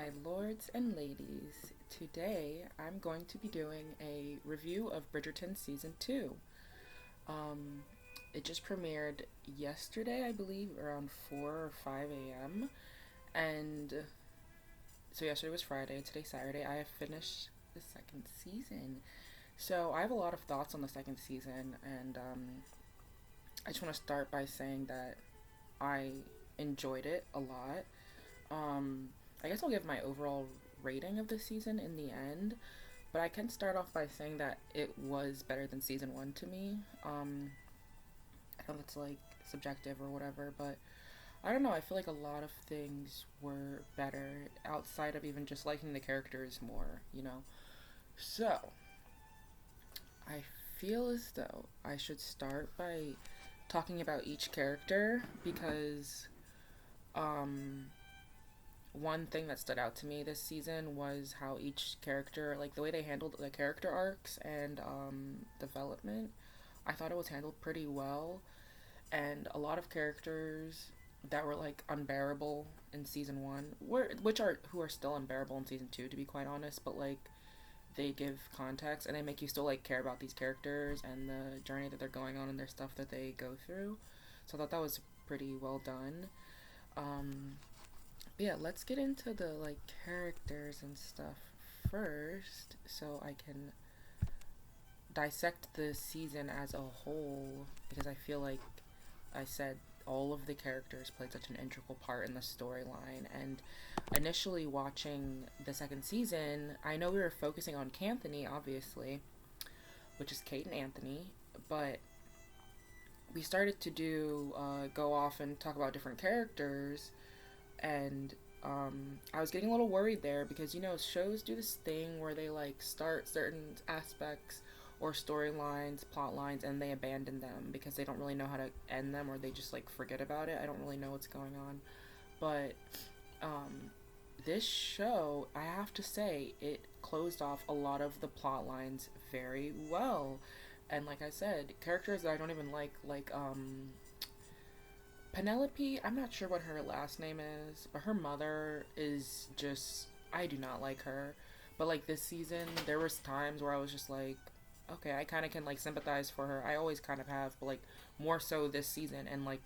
My lords and ladies, today I'm going to be doing a review of Bridgerton Season 2. Um, it just premiered yesterday, I believe, around 4 or 5 a.m. And so yesterday was Friday, today's Saturday. I have finished the second season. So I have a lot of thoughts on the second season, and I just want to start by saying that I enjoyed it a lot. Um, I guess I'll give my overall rating of the season in the end, but I can start off by saying that it was better than season one to me. I know that's like subjective or whatever, but I don't know. I feel like a lot of things were better outside of even just liking the characters more. So, I feel as though I should start by talking about each character because um one thing that stood out to me this season was how each character, like the way they handled the character arcs and development. I thought it was handled pretty well, and a lot of characters that were like unbearable in season one, which are who are still unbearable in season two, to be quite honest. But like they give context and they make you still like care about these characters and the journey that they're going on and their stuff that they go through. So I thought that was pretty well done. Um, yeah, let's get into the like characters and stuff first so I can dissect the season as a whole because I feel like I said all of the characters played such an integral part in the storyline. And initially watching the second season, I know we were focusing on Canthony, obviously, which is Kate and Anthony, but we started to go off and talk about different characters, and I was getting a little worried there because shows do this thing where they like start certain aspects or storylines, plot lines, and they abandon them because they don't really know how to end them or they just like forget about it. I don't really know what's going on, but this show, I have to say, it closed off a lot of the plot lines very well. And like I said, characters that I don't even like Penelope, I'm not sure what her last name is, but her mother is just, I do not like her. But like this season, there was times where I was just like, okay, I kind of can like sympathize for her. I always kind of have, but like more so this season. And like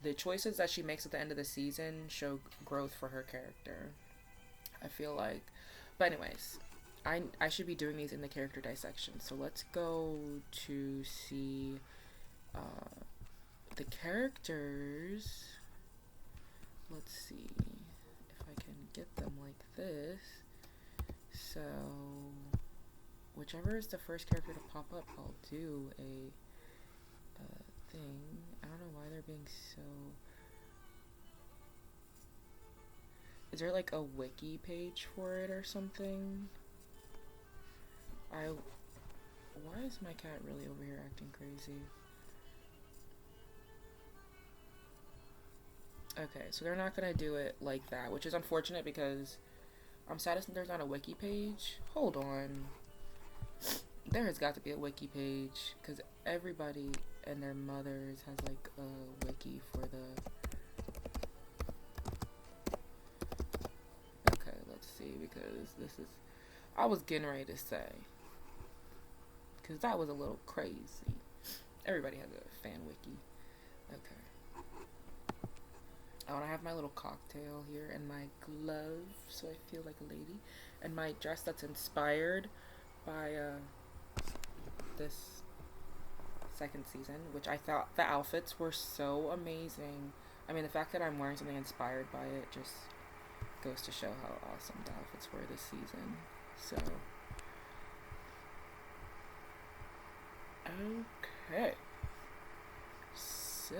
the choices that she makes at the end of the season show growth for her character, I feel like. But anyways, I should be doing these in the character dissection. So let's go to see the characters. Let's see if I can get them like this. So, whichever is the first character to pop up, I'll do a thing. I don't know why they're being so... Is there like a wiki page for it or something? Why is my cat really over here acting crazy? Okay, so they're not gonna do it like that, which is unfortunate because I'm sad there's not a wiki page. Hold on. There has got to be a wiki page because everybody and their mothers has like a wiki for the... Okay, let's see, because this is... I was getting ready to say, because that was a little crazy. Everybody has a fan wiki. Okay. Oh, and I have my little cocktail here and my gloves, so I feel like a lady. And my dress that's inspired by this second season, which I thought the outfits were so amazing. I mean, the fact that I'm wearing something inspired by it just goes to show how awesome the outfits were this season. So, okay. So,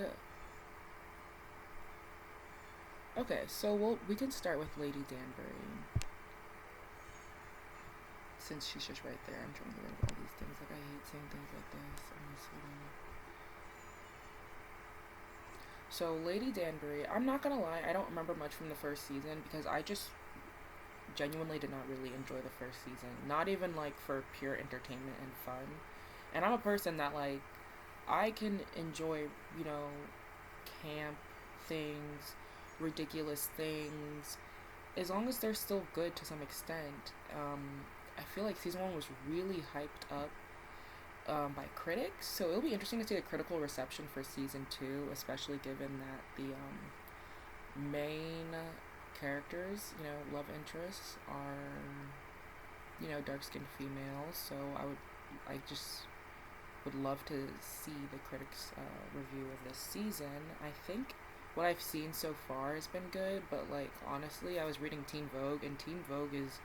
okay, so we can start with Lady Danbury. Since she's just right there, I'm trying to get rid of all these things. Like, I hate saying things like this. So, Lady Danbury, I'm not gonna lie, I don't remember much from the first season because I just genuinely did not really enjoy the first season. Not even, like, for pure entertainment and fun. And I'm a person that, like, I can enjoy, camp things, ridiculous things, as long as they're still good to some extent, I feel like season one was really hyped up by critics, so it'll be interesting to see the critical reception for season two, especially given that the main characters, love interests, are dark skinned females. So I just would love to see the critics' review of this season. I think what I've seen so far has been good, but like honestly, I was reading Teen Vogue, and Teen Vogue is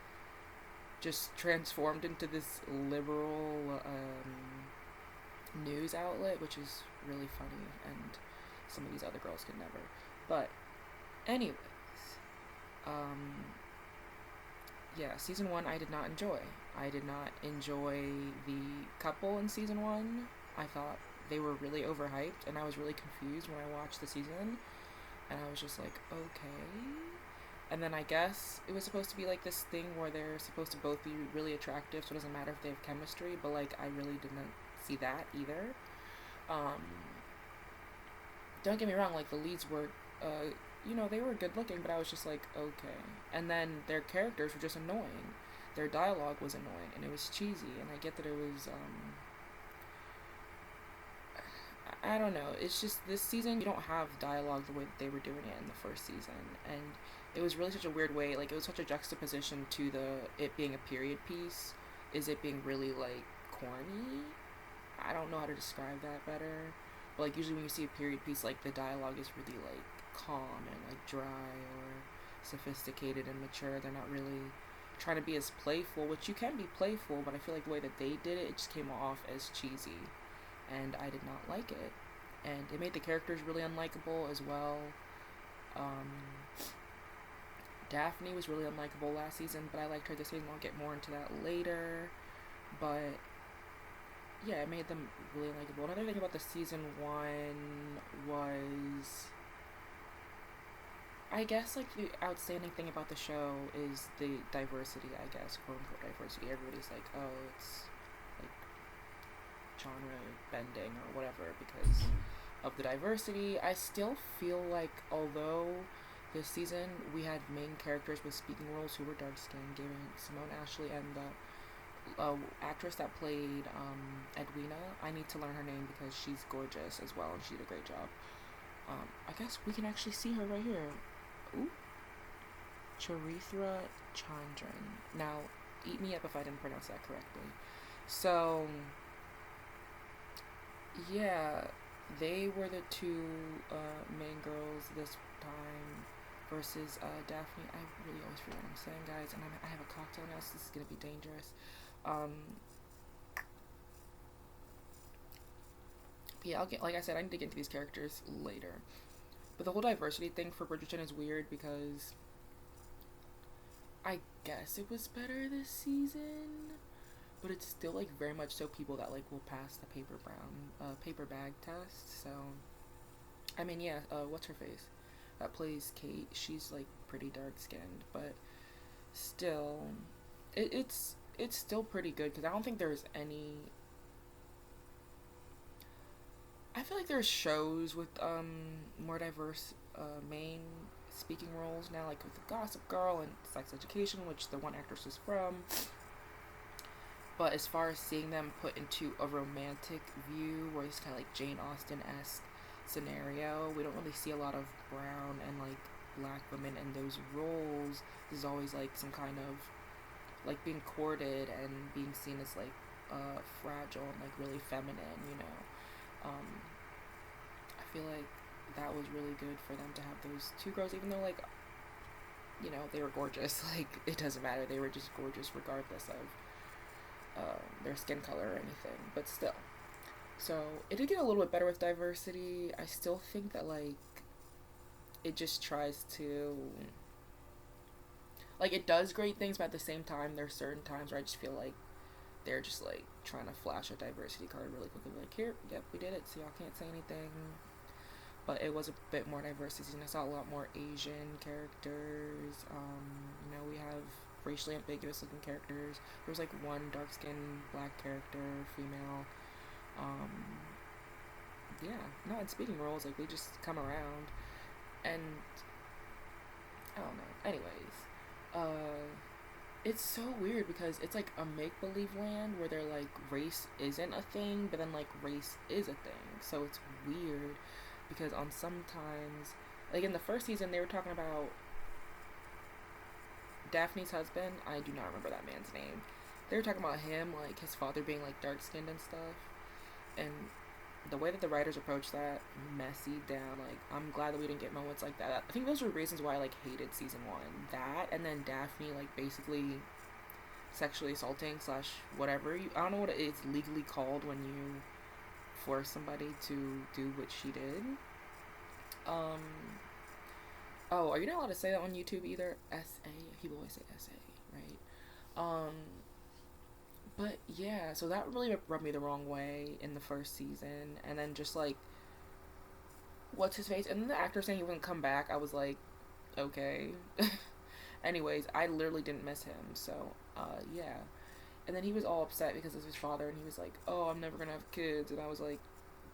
just transformed into this liberal news outlet, which is really funny, and some of these other girls could never. But anyways, yeah, season one I did not enjoy. I did not enjoy the couple in season one. I thought they were really overhyped, and I was really confused when I watched the season, and I was just like, okay. And then I guess it was supposed to be like this thing where they're supposed to both be really attractive, so it doesn't matter if they have chemistry, but like I really didn't see that either. Um, don't get me wrong, like the leads were, they were good looking, but I was just like, okay. And then their characters were just annoying. Their dialogue was annoying, and it was cheesy, and I get that it was, I don't know. It's just this season you don't have dialogue the way that they were doing it in the first season, and it was really such a weird way. Like it was such a juxtaposition to it being a period piece. Is it being really like corny? I don't know how to describe that better. But like usually when you see a period piece, like the dialogue is really like calm and like dry or sophisticated and mature. They're not really trying to be as playful, which you can be playful, but I feel like the way that they did it, it just came off as cheesy, and I did not like it. And it made the characters really unlikable as well. Um, Daphne was really unlikable last season, but I liked her this season. I'll get more into that later. But yeah, it made them really unlikable. Another thing about the season one was, I guess, like the outstanding thing about the show is the diversity, I guess, quote unquote diversity. Everybody's like, oh, it's like genre bending or whatever because of the diversity. I still feel like, although this season we had main characters with speaking roles who were dark skinned, giving Simone Ashley and the actress that played Edwina. I need to learn her name because she's gorgeous as well, and she did a great job. I guess we can actually see her right here. Ooh. Charithra Chandran. Now, eat me up if I didn't pronounce that correctly. So, yeah, they were the two main girls this time versus Daphne. I really always forget what I'm saying, guys, and I have a cocktail now, so this is going to be dangerous. Yeah, like I said, I need to get into these characters later. But the whole diversity thing for Bridgerton is weird because I guess it was better this season, but it's still like very much so people that like will pass the paper bag test. So, I mean, yeah, what's her face? That plays Kate. She's like pretty dark skinned, but still, it's still pretty good because I don't think there's any. I feel like there's shows with more diverse main speaking roles now, like with the Gossip Girl and Sex Education, which the one actress is from. But as far as seeing them put into a romantic view, where it's kind of like Jane Austen-esque scenario, we don't really see a lot of brown and like black women in those roles. There's always like some kind of like being courted and being seen as like fragile and like really feminine, I feel like that was really good for them to have those two girls, even though like they were gorgeous. Like it doesn't matter, they were just gorgeous regardless of their skin color or anything, but still. So it did get a little bit better with diversity. I still think that like it just tries to like it does great things, but at the same time there's certain times where I just feel like they're just like trying to flash a diversity card really quickly, like here, yep, we did it, so y'all can't say anything. But it was a bit more diverse this season. I saw a lot more Asian characters. We have racially ambiguous looking characters. There was like one dark skinned black character, female. No, in speaking roles, like they just come around, and I don't know. Anyways, it's so weird because it's like a make believe land where they're like race isn't a thing, but then like race is a thing. So it's weird because on sometimes, like in the first season, they were talking about Daphne's husband. I do not remember that man's name. They were talking about him, like his father being like dark skinned and stuff. And the way that the writers approached that, messy down. Like, I'm glad that we didn't get moments like that. I think those were reasons why I like hated season one. That, and then Daphne like basically sexually assaulting slash whatever. I don't know what it's legally called when you force somebody to do what she did. Um. Oh, are you not allowed to say that on YouTube either? SA. People always say SA, right? But yeah, so that really rubbed me the wrong way in the first season, and then just like what's his face, and then the actor saying he wouldn't come back. I was like, okay. Anyways, I literally didn't miss him, so yeah. And then he was all upset because of his father, and he was like, "Oh, I'm never gonna have kids," and I was like,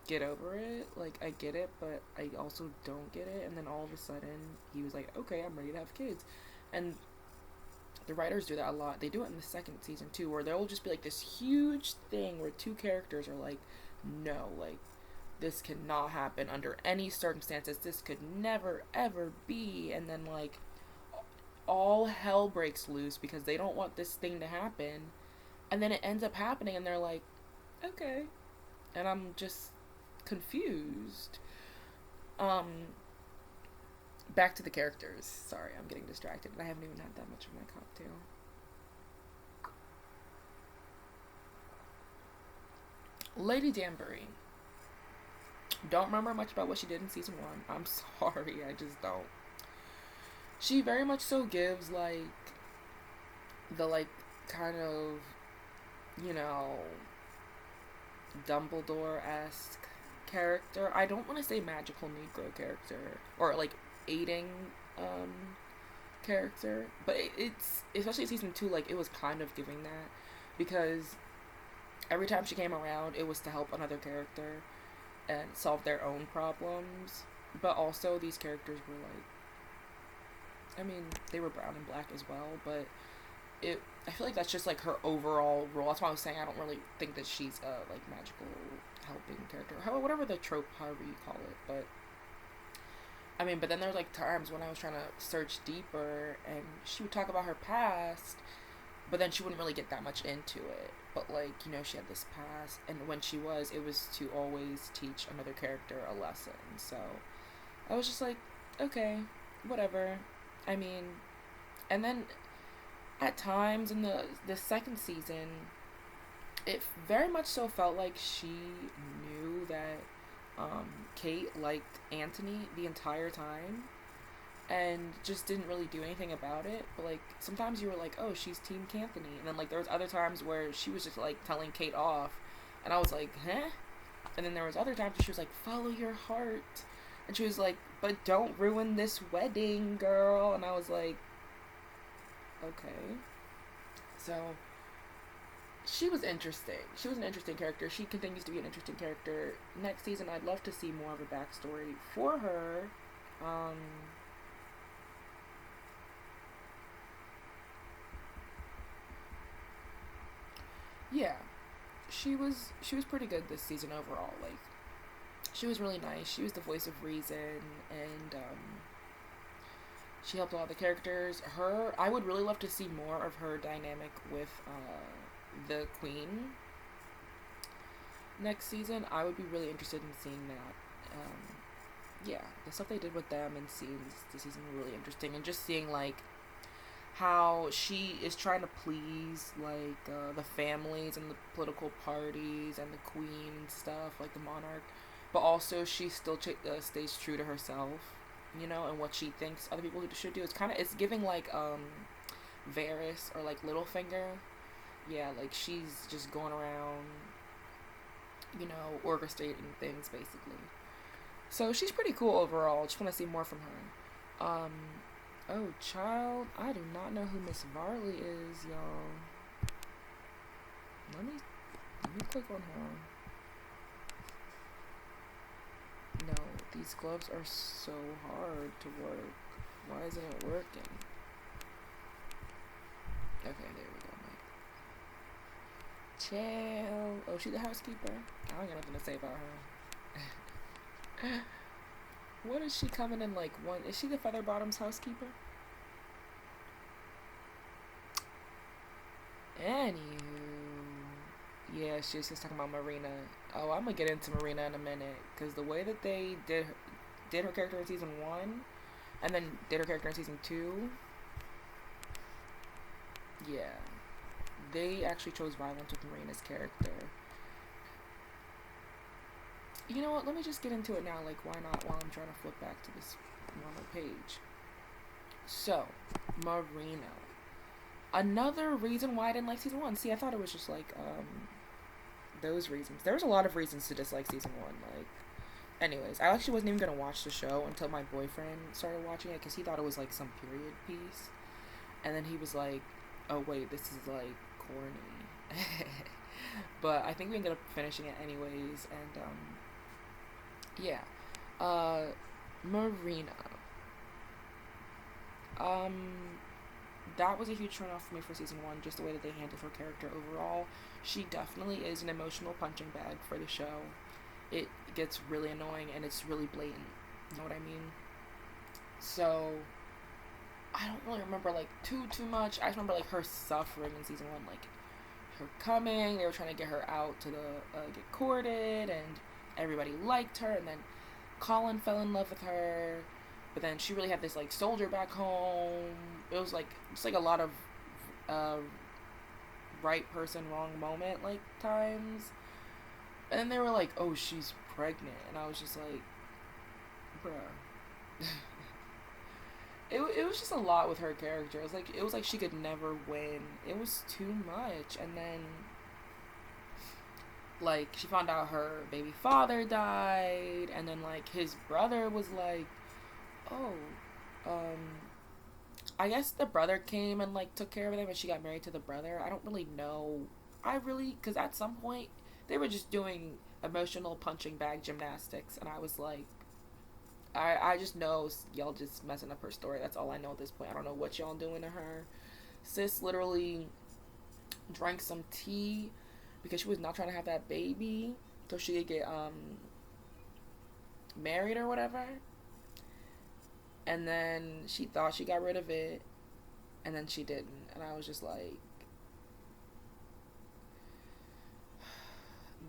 "Get over it. Like, I get it, but I also don't get it." And then all of a sudden, he was like, "Okay, I'm ready to have kids," and the writers do that a lot. They do it in the second season too, where there will just be like this huge thing where two characters are like, no, like this cannot happen under any circumstances. This could never ever be. And then like all hell breaks loose because they don't want this thing to happen. And then it ends up happening and they're like, okay. And I'm just confused. Um Back to the characters. Sorry, I'm getting distracted. I haven't even had that much of my cocktail. Lady Danbury. Don't remember much about what she did in season one. I'm sorry, I just don't. She very much so gives like the like kind of, you know, Dumbledore-esque character. I don't want to say magical Negro character or like aiding character, but it's especially in season two, like it was kind of giving that because every time she came around it was to help another character and solve their own problems, but also these characters were like, I mean, they were brown and black as well, but I feel like that's just like her overall role. That's why I was saying I don't really think that she's a like magical helping character, whatever the trope, however you call it. But I mean, but then there's like times when I was trying to search deeper and she would talk about her past, but then she wouldn't really get that much into it. But like, you know, she had this past, and when she was, it was to always teach another character a lesson. So I was just like, okay, whatever. I mean, and then at times in the second season, it very much so felt like she knew that Kate liked Anthony the entire time and just didn't really do anything about it. But like sometimes you were like, oh, she's Team Canthony, and then like there was other times where she was just like telling Kate off, and I was like, huh? And then there was other times where she was like, follow your heart, and she was like, but don't ruin this wedding, girl. And I was like, okay. So she was interesting. She was an interesting character. She continues to be an interesting character. Next season, I'd love to see more of a backstory for her. Yeah, she was pretty good this season overall. Like, she was really nice. She was the voice of reason, and she helped a lot of the characters. I would really love to see more of her dynamic with the Queen next season. I would be really interested in seeing that. Yeah, the stuff they did with them and scenes this season were really interesting, and just seeing like how she is trying to please like the families and the political parties and the queen and stuff, like the monarch, but also she still stays true to herself, you know, and what she thinks other people should do. It's giving like Varys or like Littlefinger. Yeah, like she's just going around, you know, orchestrating things basically. So she's pretty cool overall. Just want to see more from her. Oh, child, I do not know who Miss Varley is, y'all. Let me click on her. No, these gloves are so hard to work. Why isn't it working? Okay. Chill. Oh, she the housekeeper? I don't got nothing to say about her. What is she coming in like one? Is she the Featherbottom's housekeeper? Anywho. Yeah, she was just talking about Marina. Oh, I'm gonna get into Marina in a minute. Because the way that they did her character in season 1, and then did her character in season 2, yeah. They actually chose violence with Marina's character. You know what? Let me just get into it now. Like, why not? While I'm trying to flip back to this normal page. So, Marina. Another reason why I didn't like season 1. See, I thought it was just like those reasons. There was a lot of reasons to dislike season 1. Like, anyways, I actually wasn't even gonna watch the show until my boyfriend started watching it because he thought it was like some period piece, and then he was like, "Oh wait, this is like corny." But I think we ended up finishing it anyways, and yeah. Marina. That was a huge turn off for me for season 1, just the way that they handled her character overall. She definitely is an emotional punching bag for the show. It gets really annoying and it's really blatant. You know what I mean? So I don't really remember like too much. I just remember like her suffering in season 1, like her coming. They were trying to get her out to get courted, and everybody liked her. And then Colin fell in love with her, but then she really had this like soldier back home. It was like just like a lot of right person, wrong moment like times. And then they were like, "Oh, she's pregnant," and I was just like, "Bruh." It was just a lot with her character. It was like she could never win. It was too much. And then like she found out her baby father died, and then like his brother was like, "Oh, I guess the brother came and like took care of them, and she got married to the brother." I don't really know. Because at some point they were just doing emotional punching bag gymnastics, and I was like, I just know y'all just messing up her story. That's all I know at this point. I don't know what y'all doing to her. Sis literally drank some tea because she was not trying to have that baby so she could get married or whatever. And then she thought she got rid of it, and then she didn't. And I was just like,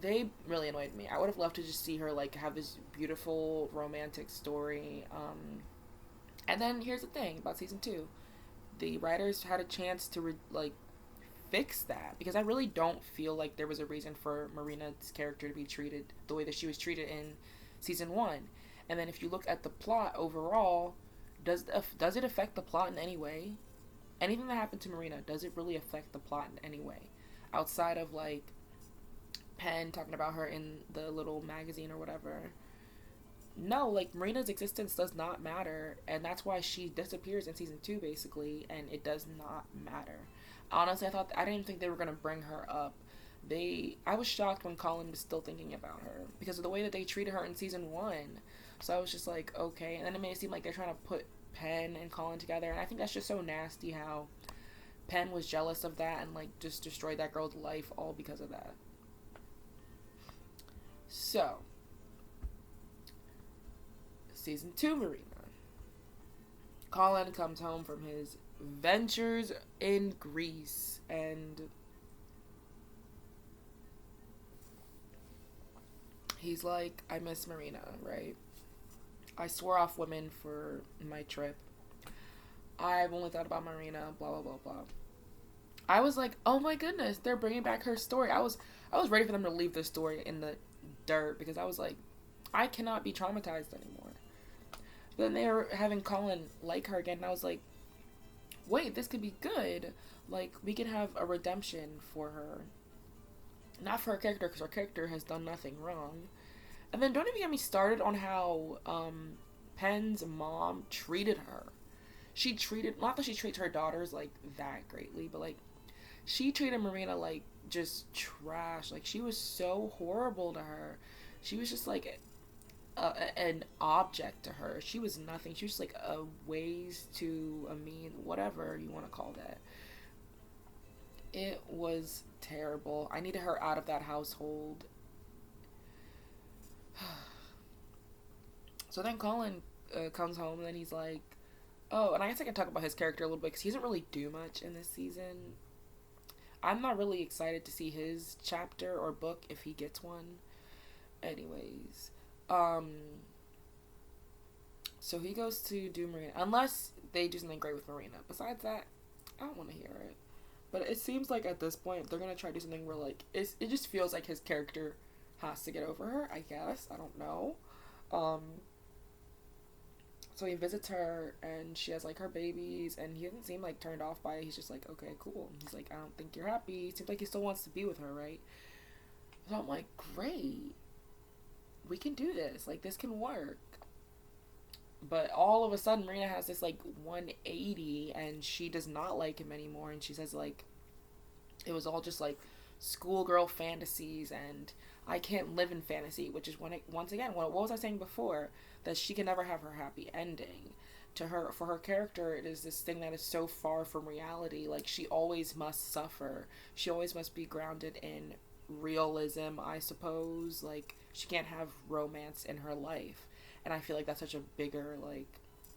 they really annoyed me. I would have loved to just see her like have this beautiful romantic story. And then here's the thing about season 2: the writers had a chance to fix that, because I really don't feel like there was a reason for Marina's character to be treated the way that she was treated in season 1. And then if you look at the plot overall, does it affect the plot in any way? Anything that happened to Marina, does it really affect the plot in any way? Outside of like Penn talking about her in the little magazine or whatever. No, like Marina's existence does not matter, and that's why she disappears in season 2 basically, and it does not matter. Honestly, I didn't think they were gonna bring her up. I was shocked when Colin was still thinking about her because of the way that they treated her in season 1. So I was just like, okay. And then it made it seem like they're trying to put Penn and Colin together, and I think that's just so nasty how Penn was jealous of that and like just destroyed that girl's life all because of that. So, season 2 Marina. Colin comes home from his ventures in Greece, and he's like, I miss Marina, right? I swore off women for my trip. I've only thought about Marina, blah, blah, blah, blah. I was like, oh my goodness, they're bringing back her story. I was ready for them to leave this story in the dirt, because I was like, I cannot be traumatized anymore. But then they were having Colin like her again, and I was like, wait, this could be good. Like, we could have a redemption for her. Not for her character, because her character has done nothing wrong. And then don't even get me started on how Penn's mom treated her. Not that she treats her daughters like that greatly, but like she treated Marina like just trash. Like, she was so horrible to her. She was just like an object to her. She was nothing. She was like a ways to a mean, whatever you want to call that. It was terrible. I needed her out of that household. So then Colin comes home and then he's like, oh, and I guess I can talk about his character a little bit because he doesn't really do much in this season. I'm not really excited to see his chapter or book if he gets one. Anyways, um, so he goes to do Marina, unless they do something great with Marina. Besides that, I don't want to hear it. But it seems like at this point they're gonna try to do something where like it just feels like his character has to get over her. I guess I don't know. Um, so he visits her and she has like her babies and he doesn't seem like turned off by it. He's just like, okay, cool. He's like, I don't think you're happy. Seems like he still wants to be with her, right? So I'm like, great. We can do this. Like, this can work. But all of a sudden, Marina has this, like, 180, and she does not like him anymore. And she says, like, it was all just, like, schoolgirl fantasies, and I can't live in fantasy, which is, once again, what was I saying before? That she can never have her happy ending. To her, for her character, it is this thing that is so far from reality. Like, she always must suffer. She always must be grounded in realism, I suppose. Like, she can't have romance in her life. And I feel like that's such a bigger, like,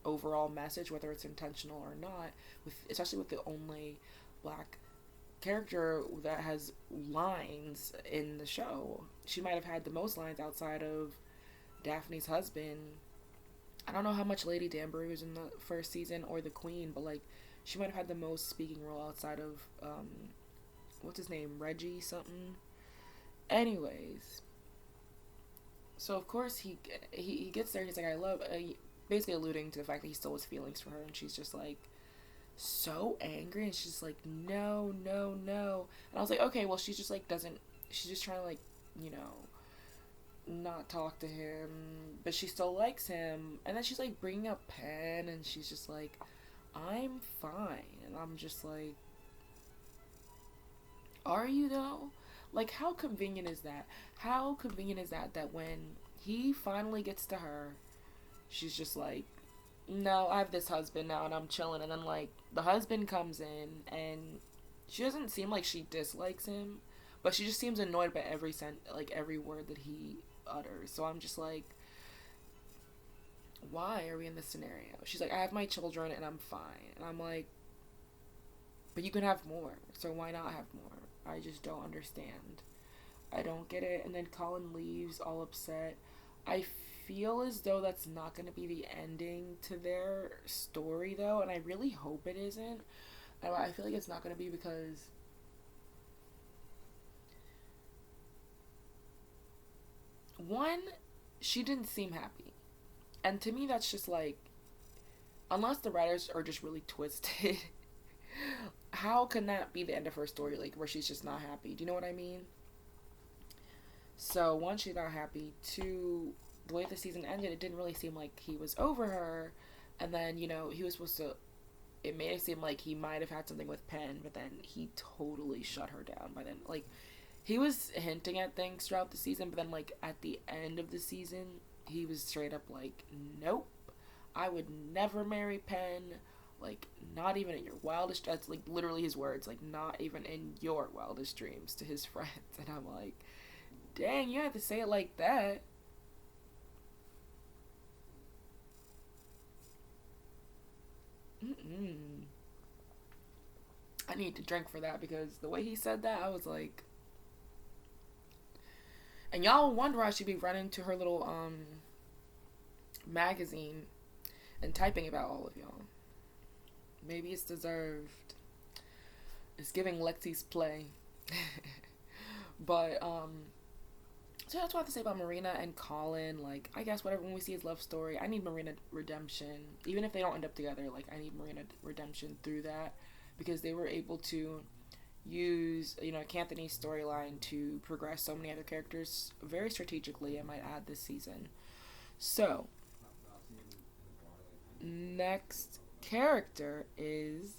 overall message, whether it's intentional or not, with especially with the only black character that has lines in the show. She might have had the most lines outside of Daphne's husband. I don't know how much Lady Danbury was in the first season or the Queen, but, like, she might have had the most speaking role outside of, what's his name? Reggie something? Anyways, so of course he gets there. He's like, I love, basically alluding to the fact that he still has feelings for her, and she's just like so angry, and she's like, no, no, no. And I was like, okay, well, she's just like doesn't. She's just trying to, like, you know, not talk to him, but she still likes him. And then she's like bringing up Pen, and she's just like, I'm fine, and I'm just like, are you though? Like, how convenient is that? How convenient is that when he finally gets to her, she's just like, no, I have this husband now and I'm chilling. And then, like, the husband comes in and she doesn't seem like she dislikes him, but she just seems annoyed by every word that he utters. So I'm just like, why are we in this scenario? She's like, I have my children and I'm fine. And I'm like, but you can have more, so why not have more? I just don't understand. I don't get it. And then Colin leaves all upset. I feel as though that's not going to be the ending to their story, though, and I really hope it isn't. And I feel like it's not going to be because one, she didn't seem happy. And to me, that's just like, unless the writers are just really twisted, how can that be the end of her story, like, where she's just not happy? Do you know what I mean? So, one, she's not happy. Two, the way the season ended, it didn't really seem like he was over her. And then, you know, he was supposed to, it made it seem like he might have had something with Penn, but then he totally shut her down by then. Like, he was hinting at things throughout the season, but then, like, at the end of the season, he was straight up like, nope, I would never marry Penn. Like, not even in your wildest, that's like literally his words, like, not even in your wildest dreams, to his friends. And I'm like, dang, you have to say it like that. Mm-mm. I need to drink for that, because the way he said that, I was like, and y'all wonder why she'd be running to her little magazine and typing about all of y'all. Maybe it's deserved. It's giving Lexi's play. But so that's what I have to say about Marina and Colin. Like, I guess whatever, when we see his love story, I need Marina redemption. Even if they don't end up together, like, I need Marina redemption through that, because they were able to use, you know, Canthony's storyline to progress so many other characters very strategically, I might add, this season. So, next character is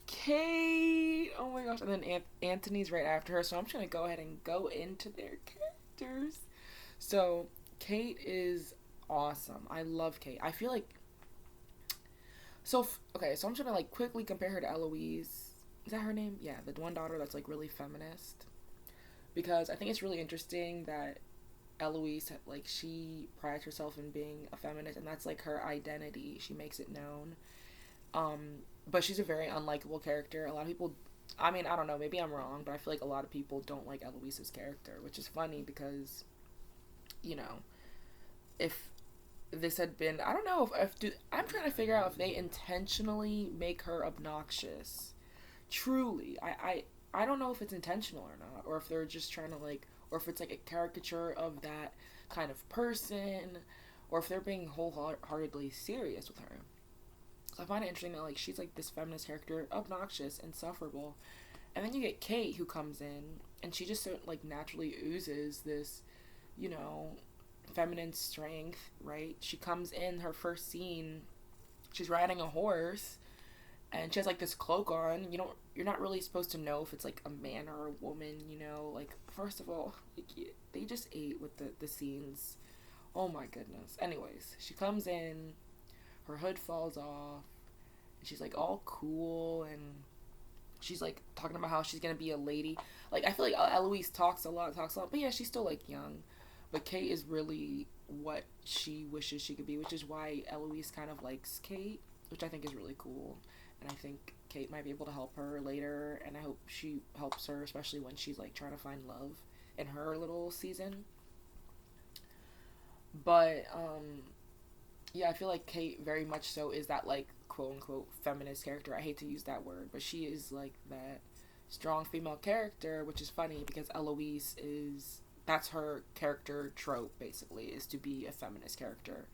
Kate. Oh my gosh. And then Anthony's right after her. So I'm just going to go ahead and go into their characters. So Kate is awesome. I love Kate. I feel like, so, okay, so I'm just going to, like, quickly compare her to Eloise. is that her name? Yeah, the one daughter that's like really feminist. Because I think it's really interesting that Eloise, like, she prides herself in being a feminist, and that's like her identity. She makes it known. But she's a very unlikable character. A lot of people, I mean, I don't know, maybe I'm wrong, but I feel like a lot of people don't like Eloise's character, which is funny because, you know, if this had been, I don't know I'm trying to figure out if they intentionally make her obnoxious. Truly, I don't know if it's intentional or not, or if they're just trying to like, or if it's like a caricature of that kind of person, or if they're being wholeheartedly serious with her. So I find it interesting that like she's like this feminist character, obnoxious, insufferable, and then you get Kate who comes in and she just like naturally oozes this, you know, feminine strength, right? She comes in her first scene, she's riding a horse and she has like this cloak on. You're not really supposed to know if it's like a man or a woman, you know, like first of all, like, they just ate with the scenes. Oh my goodness. Anyways, she comes in, her hood falls off, and she's like all cool, and she's like talking about how she's gonna be a lady. Like I feel like Eloise talks a lot, but yeah, she's still like young. But Kate is really what she wishes she could be, which is why Eloise kind of likes Kate, which I think is really cool. And I think Kate might be able to help her later, and I hope she helps her, especially when she's like trying to find love in her little season. But yeah, I feel like Kate very much so is that like quote unquote feminist character. I hate to use that word, but she is like that strong female character, which is funny because Eloise is, that's her character trope basically, is to be a feminist character.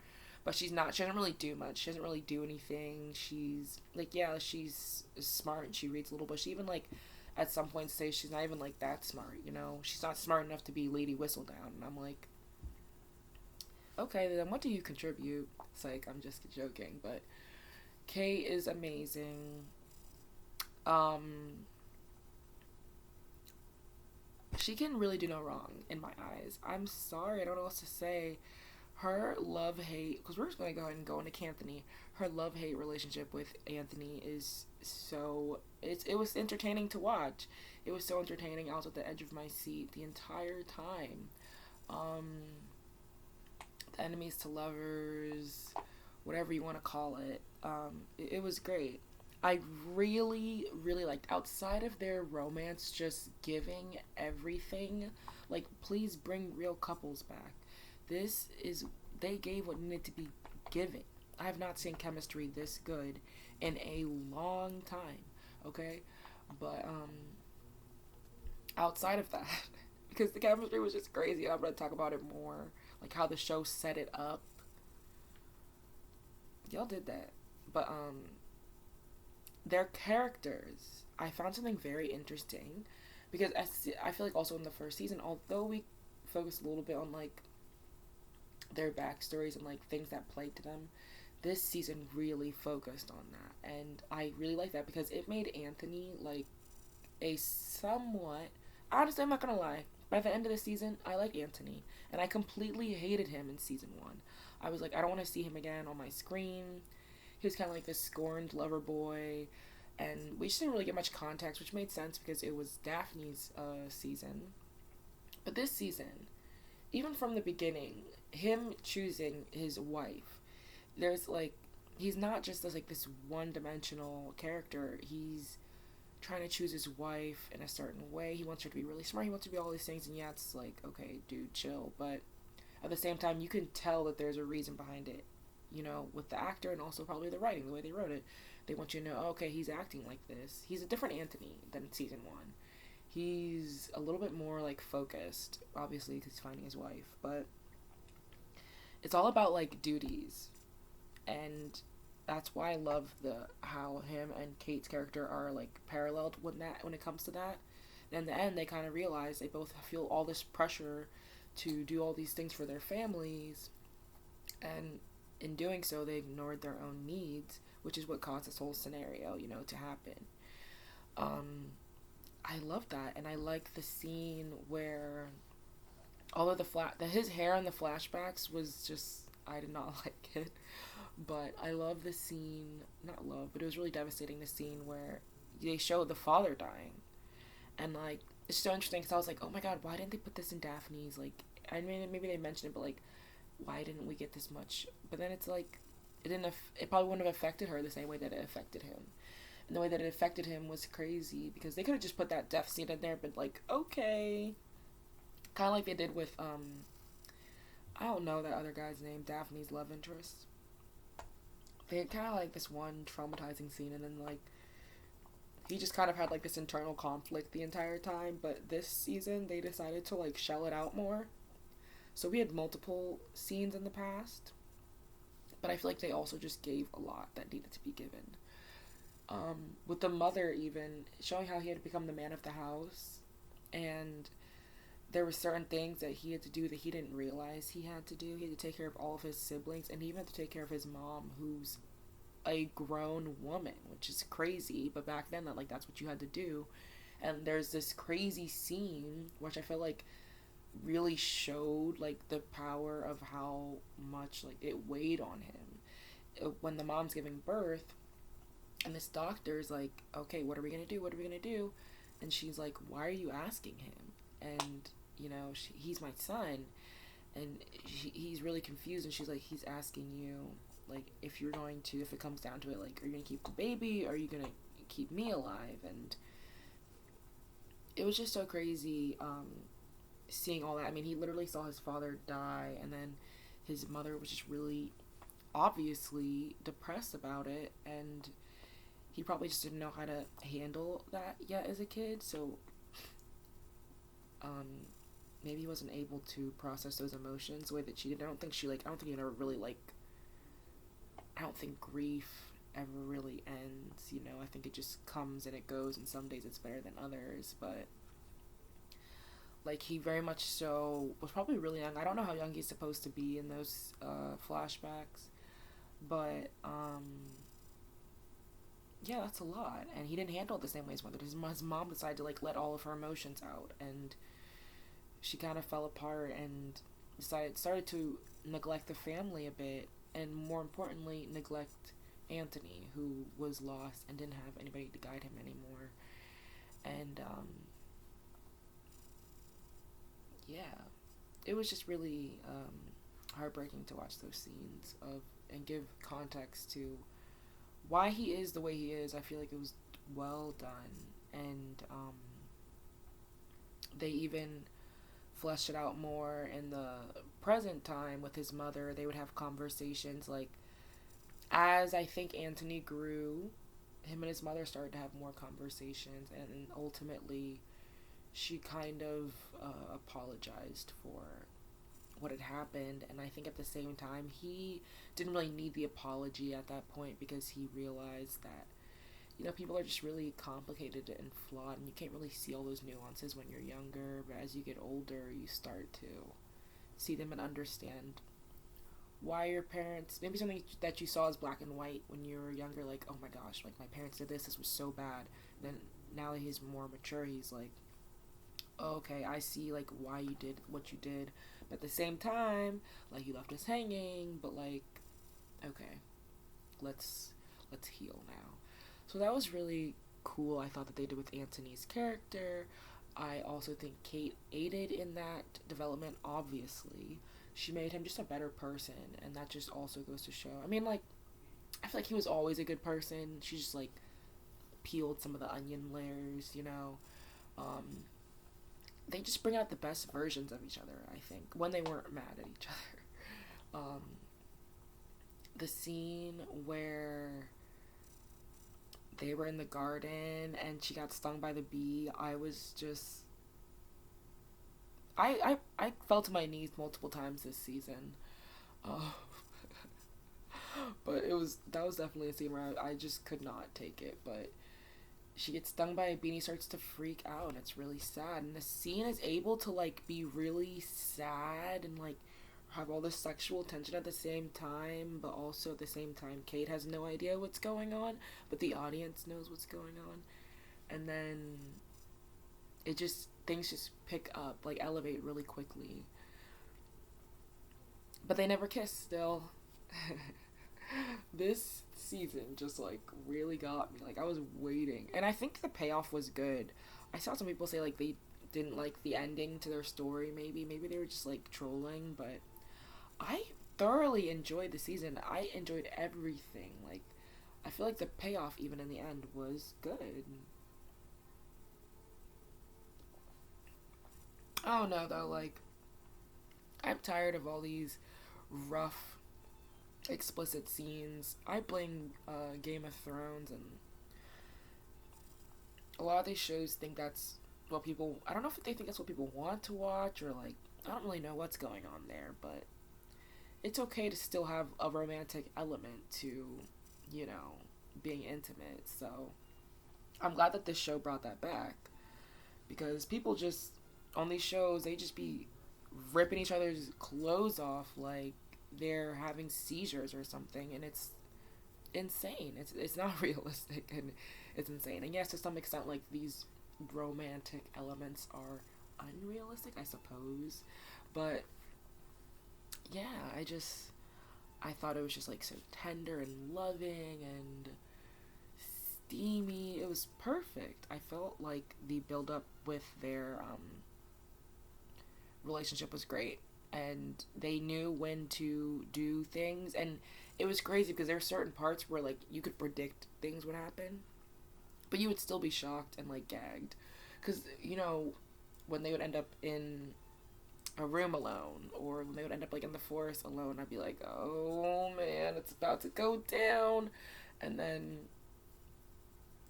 But she's not, she doesn't really do much. She doesn't really do anything. She's like, yeah, she's smart and she reads a little, but she even like at some point says she's not even like that smart, you know? She's not smart enough to be Lady Whistledown. And I'm like, okay, then what do you contribute? It's like, I'm just joking, but Kay is amazing. She can really do no wrong in my eyes. I'm sorry, I don't know what else to say. Her love hate, because we're just going to go ahead and go into Anthony. Her love hate relationship with Anthony is so, it was entertaining to watch. It was so entertaining. I was at the edge of my seat the entire time. Um, Enemies to lovers, whatever you want to call it. It was great. I really, really liked, outside of their romance just giving everything, like, please bring real couples back. This is, they gave what needed to be given. I have not seen chemistry this good in a long time, okay? But, outside of that, because the chemistry was just crazy, and I'm going to talk about it more, like how the show set it up. Y'all did that. But, their characters, I found something very interesting, because I feel like also in the first season, although we focused a little bit on, like, their backstories and, like, things that plagued them, this season really focused on that, and I really like that, because it made Anthony, like, a somewhat, honestly, I'm not gonna lie, by the end of the season, I like Anthony, and I completely hated him in season 1. I was like, I don't want to see him again on my screen. He was kind of like this scorned lover boy, and we just didn't really get much context, which made sense because it was Daphne's season. But this season, even from the beginning, him choosing his wife, there's like, he's not just this one-dimensional character. He's trying to choose his wife in a certain way. He wants her to be really smart. He wants her to be all these things, and yeah, it's like, okay, dude, chill. But at the same time, you can tell that there's a reason behind it, you know, with the actor and also probably the writing, the way they wrote it. They want you to know, oh, okay, he's acting like this. He's a different Anthony than season 1. He's a little bit more, like, focused, obviously, because he's finding his wife. But it's all about, like, duties. And that's why I love how him and Kate's character are, like, paralleled when it comes to that. And in the end, they kind of realize they both feel all this pressure to do all these things for their families. And in doing so, they ignored their own needs, which is what caused this whole scenario, you know, to happen. I love that, and I like the scene where, although his hair in the flashbacks was just, I did not like it, but I love the scene, not love, but it was really devastating, the scene where, they showed the father dying, and like it's so interesting because I was like, oh my god, why didn't they put this in Daphne's? Like, I mean, maybe they mentioned it, but like, why didn't we get this much? But then it's like, it didn't. It probably wouldn't have affected her the same way that it affected him. And the way that it affected him was crazy because they could have just put that death scene in there, but like, okay, kind of like they did with I don't know that other guy's name, Daphne's love interest. They had kind of like this one traumatizing scene, and then like he just kind of had like this internal conflict the entire time. But this season they decided to like shell it out more. So we had multiple scenes in the past, but I feel like they also just gave a lot that needed to be given. With the mother, even showing how he had become the man of the house, and there were certain things that he had to do that he didn't realize he had to do. He had to take care of all of his siblings, and he even had to take care of his mom, who's a grown woman, which is crazy. But back then, that's what you had to do. And there's this crazy scene, which I feel like really showed like the power of how much like it weighed on him. When the mom's giving birth, and this doctor's like, okay, what are we gonna do? What are we gonna do? And she's like, why are you asking him? And he's my son. And he's really confused, and she's like, he's asking you, like, if you're going to, if it comes down to it, like, are you gonna keep the baby, or are you gonna keep me alive? And it was just so crazy, seeing all that. I mean, he literally saw his father die, and then his mother was just really obviously depressed about it, and he probably just didn't know how to handle that yet as a kid. So maybe he wasn't able to process those emotions the way that she did. I don't think he ever really I don't think grief ever really ends, I think it just comes and it goes, and some days it's better than others. But like, he very much so was probably really young. I don't know how young he's supposed to be in those flashbacks, but yeah, that's a lot. And he didn't handle it the same way as mother. His mom decided to like let all of her emotions out, and she kind of fell apart and started to neglect the family a bit, and more importantly, neglect Anthony, who was lost and didn't have anybody to guide him anymore. And yeah, it was just really heartbreaking to watch those scenes and give context to why he is the way he is. I feel like it was well done, and they even fleshed it out more in the present time with his mother. They would have conversations like, as I think Anthony grew, him and his mother started to have more conversations, and ultimately she kind of apologized for what had happened. And I think at the same time, he didn't really need the apology at that point, because he realized that people are just really complicated and flawed, and you can't really see all those nuances when you're younger. But as you get older, you start to see them and understand why your parents, maybe something that you saw as black and white when you were younger, like, oh my gosh, like, my parents did this was so bad. And then now that he's more mature, he's like, oh, okay, I see like why you did what you did. But at the same time, like, you left us hanging, but like, okay, let's heal now. So that was really cool, I thought, that they did with Anthony's character. I also think Kate aided in that development, obviously. She made him just a better person, and that just also goes to show. I mean, like, I feel like he was always a good person. She just, like, peeled some of the onion layers, They just bring out the best versions of each other, I think, when they weren't mad at each other. The scene where they were in the garden and she got stung by the bee, I was just... I fell to my knees multiple times this season. But that was definitely a scene where I just could not take it. But she gets stung by a bee and he starts to freak out, and it's really sad. And the scene is able to like be really sad and like have all this sexual tension at the same time, but also at the same time Kate has no idea what's going on, but the audience knows what's going on. And then things just pick up, like elevate really quickly. But they never kiss still. This season just like really got me. Like I was waiting, and I think the payoff was good. I saw some people say like they didn't like the ending to their story. Maybe they were just like trolling, but I thoroughly enjoyed the season. I enjoyed everything. Like I feel like the payoff even in the end was good. I don't know though. Like I'm tired of all these rough explicit scenes. I blame Game of Thrones, and a lot of these shows think that's what people. I don't know if they think that's what people want to watch, or like I don't really know what's going on there, but it's okay to still have a romantic element to, you know, being intimate. So I'm glad that this show brought that back, because people just on these shows they just be ripping each other's clothes off like they're having seizures or something, and it's insane. It's not realistic, and it's insane. And yes, to some extent, like these romantic elements are unrealistic, I suppose. But yeah, I thought it was just like so tender and loving and steamy. It was perfect. I felt like the build up with their relationship was great, and they knew when to do things, and it was crazy because there were certain parts where like you could predict things would happen, but you would still be shocked and like gagged, because you know when they would end up in a room alone, or when they would end up like in the forest alone, I'd be like, oh man, it's about to go down, and then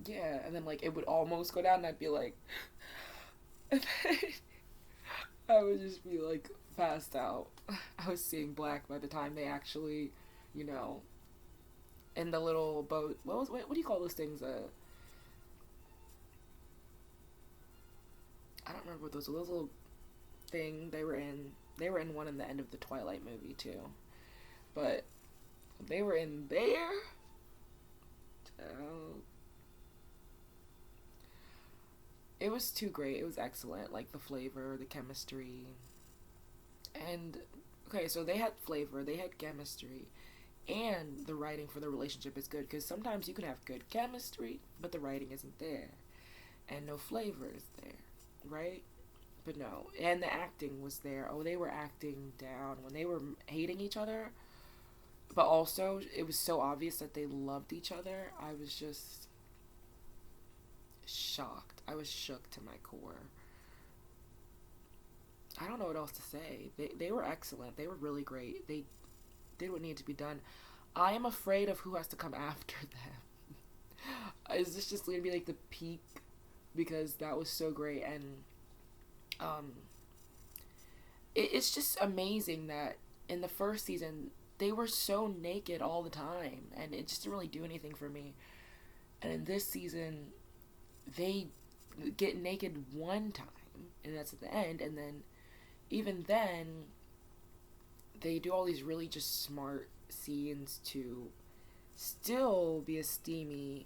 yeah, and then like it would almost go down, and I'd be like, and then I would just be like passed out. I was seeing black by the time they actually, you know, in the little boat. What do you call those things? I don't remember what those little thing they were in. They were in one in the end of the Twilight movie too, but they were in there. Uh, it was too great. It was excellent. Like the flavor, the chemistry, and okay, so they had flavor, they had chemistry, and the writing for the relationship is good, because sometimes you can have good chemistry, but the writing isn't there, and no flavor is there, right? But no, and the acting was there. Oh, they were acting down when they were hating each other, but also it was so obvious that they loved each other. I was just shocked. I was shook to my core. I don't know what else to say. They were excellent. They were really great. They did what needed to be done. I am afraid of who has to come after them. Is this just going to be like the peak? Because that was so great, and um, it's just amazing that in the first season they were so naked all the time, and it just didn't really do anything for me. And in this season, they get naked one time, and that's at the end, and then even then they do all these really just smart scenes to still be as steamy,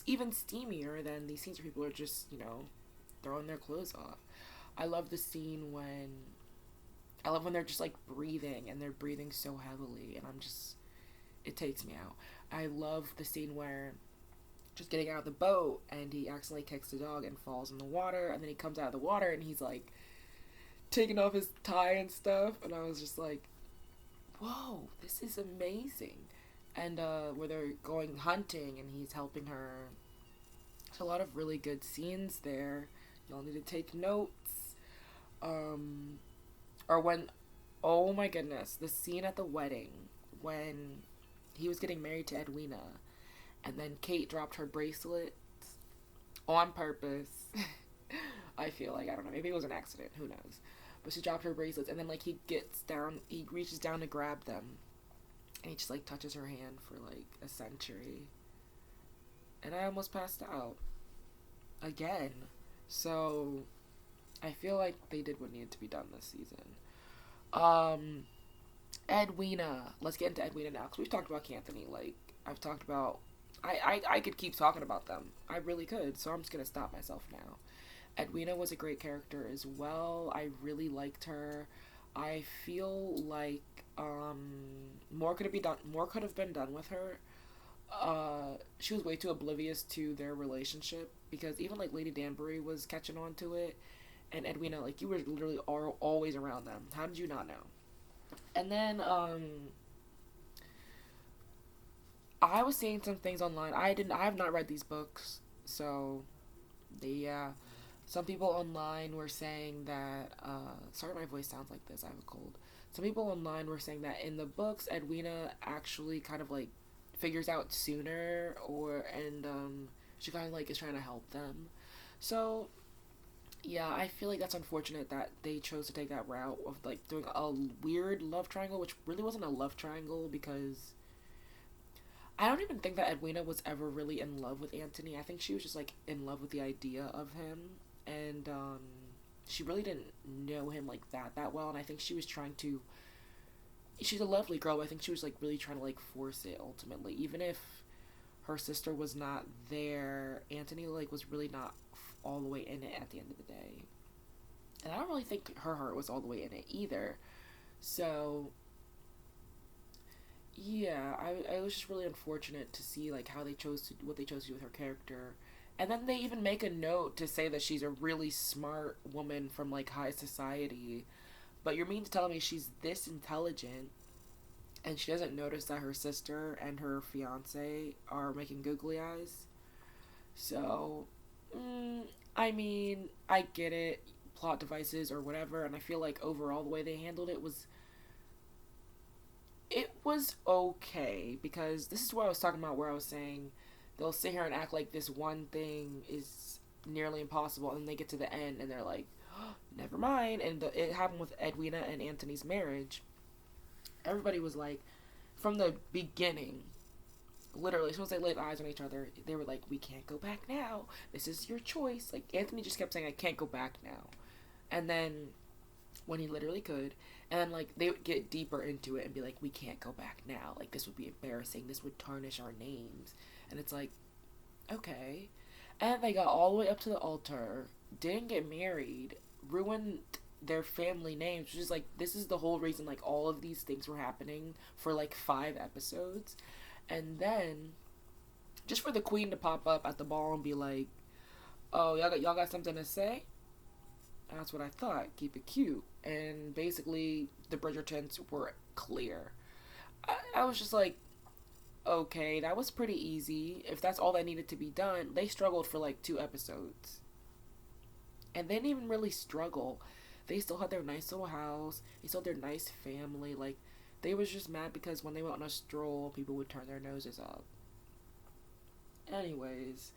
even steamier than these scenes where people are just, you know, throwing their clothes off. I love the scene when I love when they're just like breathing, and they're breathing so heavily, and I'm just, it takes me out. I love the scene where just getting out of the boat and he accidentally kicks the dog and falls in the water, and then he comes out of the water and he's like taking off his tie and stuff, and I was just like, whoa, this is amazing. And where they're going hunting and he's helping her. There's a lot of really good scenes there. Y'all need to take notes. Or when, oh my goodness, the scene at the wedding when he was getting married to Edwina, and then Kate dropped her bracelet on purpose. I feel like, I don't know, maybe it was an accident, who knows. But she dropped her bracelets, and then like he reaches down to grab them, and he just like touches her hand for like a century. And I almost passed out again. So I feel like they did what needed to be done this season. Edwina. Let's get into Edwina now, because we've talked about Anthony. Like, I've talked about... I could keep talking about them. I really could, so I'm just going to stop myself now. Edwina was a great character as well. I really liked her. I feel like More could have been done. More could have been done with her. She was way too oblivious to their relationship because even like Lady Danbury was catching on to it, and Edwina, like you were literally always around them. How did you not know? And then I was seeing some things online. I have not read these books, so yeah. Some people online were saying that. Sorry, my voice sounds like this. I have a cold. Some people online were saying that in the books, Edwina actually kind of like figures out sooner, and she kind of like is trying to help them. So yeah, I feel like that's unfortunate that they chose to take that route of like doing a weird love triangle, which really wasn't a love triangle because I don't even think that Edwina was ever really in love with Anthony. I think she was just like in love with the idea of him, and she really didn't know him like that well. And I think she was trying to. She's a lovely girl, but I think she was like really trying to like force it ultimately, even if her sister was not there. Anthony like was really not all the way in it at the end of the day, and I don't really think her heart was all the way in it either. So yeah, I was just really unfortunate to see like how they chose to what they chose to do with her character. And then they even make a note to say that she's a really smart woman from like high society. But you're mean to tell me she's this intelligent and she doesn't notice that her sister and her fiance are making googly eyes? So, I mean, I get it, plot devices or whatever, and I feel like overall the way they handled it was okay because this is what I was talking about where I was saying they'll sit here and act like this one thing is nearly impossible and then they get to the end and they're like, oh, never mind. And it happened with Edwina and Anthony's marriage. Everybody was like, from the beginning, literally, as soon as they laid eyes on each other, they were like, we can't go back now. This is your choice. Like, Anthony just kept saying, I can't go back now. And then when he literally could. And then, like, they would get deeper into it and be like, we can't go back now. Like, this would be embarrassing. This would tarnish our names. And it's like, okay. And they got all the way up to the altar, didn't get married, ruined their family names, which is like, this is the whole reason, like, all of these things were happening for, like, 5 episodes. And then, just for the queen to pop up at the ball and be like, oh, y'all got something to say? That's what I thought. Keep it cute. And basically, the Bridgertons were clear. I was just like, okay, that was pretty easy. If that's all that needed to be done, they struggled for like 2 episodes. And they didn't even really struggle. They still had their nice little house. They still had their nice family. Like, they was just mad because when they went on a stroll, people would turn their noses up. Anyways,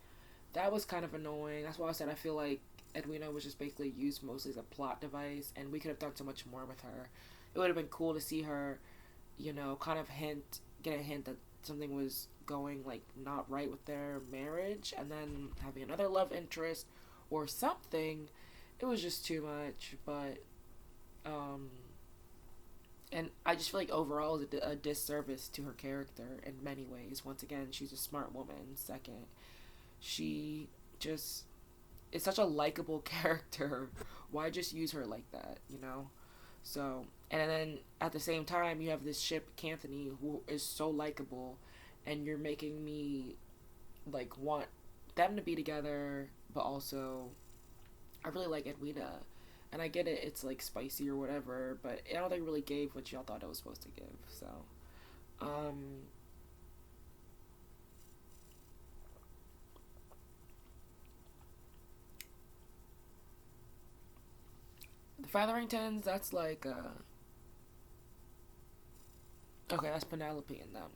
that was kind of annoying. That's why I said I feel like Edwina was just basically used mostly as a plot device, and we could have done so much more with her. It would have been cool to see her, kind of get a hint that something was going, like, not right with their marriage, and then having another love interest or something. It was just too much, but, and I just feel like overall it's a disservice to her character in many ways. Once again, she's a smart woman. Second, she just is such a likable character. Why just use her like that, So, and then at the same time, you have this ship, Anthony, who is so likable, and you're making me, like, want them to be together, but also, I really like Edwina. And I get it, it's, like, spicy or whatever, but I don't think it really gave what y'all thought it was supposed to give, so, the Featheringtons, that's like, okay, that's Penelope and them.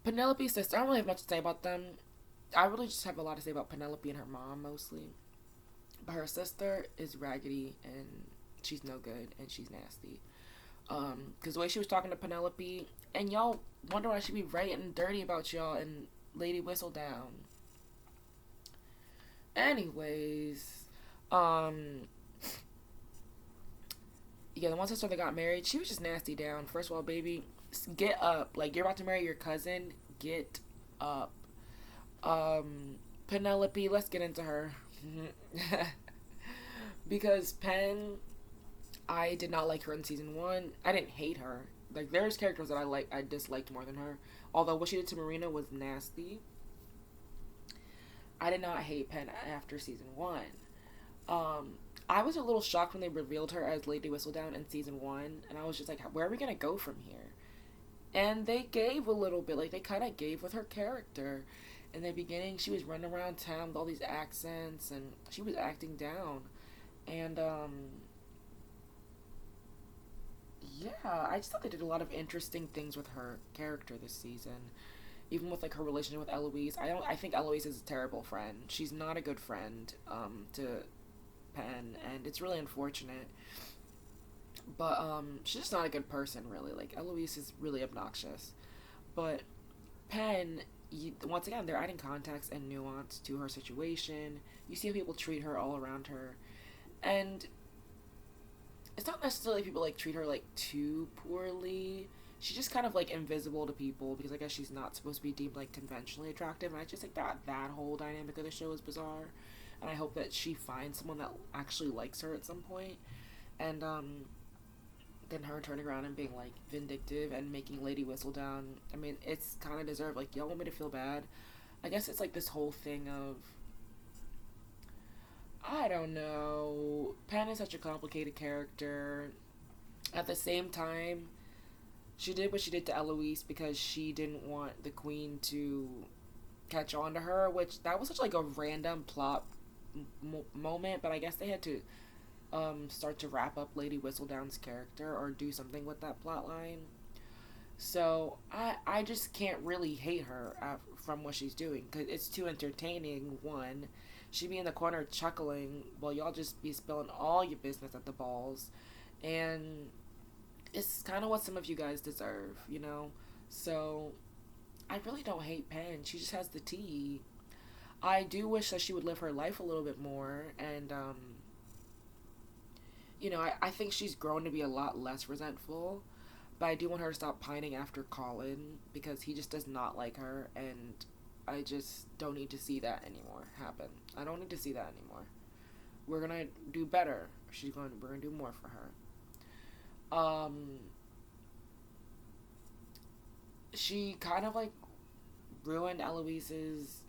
Penelope's sister, I don't really have much to say about them. I really just have a lot to say about Penelope and her mom, mostly. But her sister is raggedy, and she's no good, and she's nasty. Because the way she was talking to Penelope, and y'all wonder why she'd be writing dirty about y'all and Lady Whistledown. Anyways, yeah, the one sister that got married, she was just nasty down. First of all, baby, get up. Like, you're about to marry your cousin, get up. Penelope, let's get into her. Because Pen, I did not like her in season one. I didn't hate her. Like, there's characters that I disliked more than her. Although what she did to Marina was nasty. I did not hate Penn after season one. I was a little shocked when they revealed her as Lady Whistledown in season one, and I was just like, where are we gonna go from here? And they gave a little bit, like they kind of gave with her character. In the beginning, she was running around town with all these accents, and she was acting down. And yeah, I just thought they did a lot of interesting things with her character this season. Even with like her relationship with Eloise, I think Eloise is a terrible friend. She's not a good friend to Penn, and it's really unfortunate. But she's just not a good person, really. Like, Eloise is really obnoxious. But Penn, once again, they're adding context and nuance to her situation. You see how people treat her all around her, and it's not necessarily people like treat her like too poorly. She's just kind of like invisible to people because I guess she's not supposed to be deemed like conventionally attractive, and I just think that whole dynamic of the show is bizarre. And I hope that she finds someone that actually likes her at some point. And then her turning around and being like vindictive and making Lady Whistledown. I mean, it's kind of deserved. Like, y'all want me to feel bad? I guess it's like this whole thing of, I don't know. Penn is such a complicated character. At the same time, she did what she did to Eloise because she didn't want the queen to catch on to her, which that was such like a random plot moment, but I guess they had to start to wrap up Lady Whistledown's character or do something with that plot line. So I just can't really hate her from what she's doing because it's too entertaining. One, she be in the corner chuckling while y'all just be spilling all your business at the balls, and it's kind of what some of you guys deserve, you know. So I really don't hate Penn. She just has the tea. I do wish that she would live her life a little bit more, and you know, I think she's grown to be a lot less resentful, but I do want her to stop pining after Colin because he just does not like her, and I just don't need to see that anymore happen. I don't need to see that anymore. We're gonna do better. We're gonna do more for her. She kind of like ruined Eloise's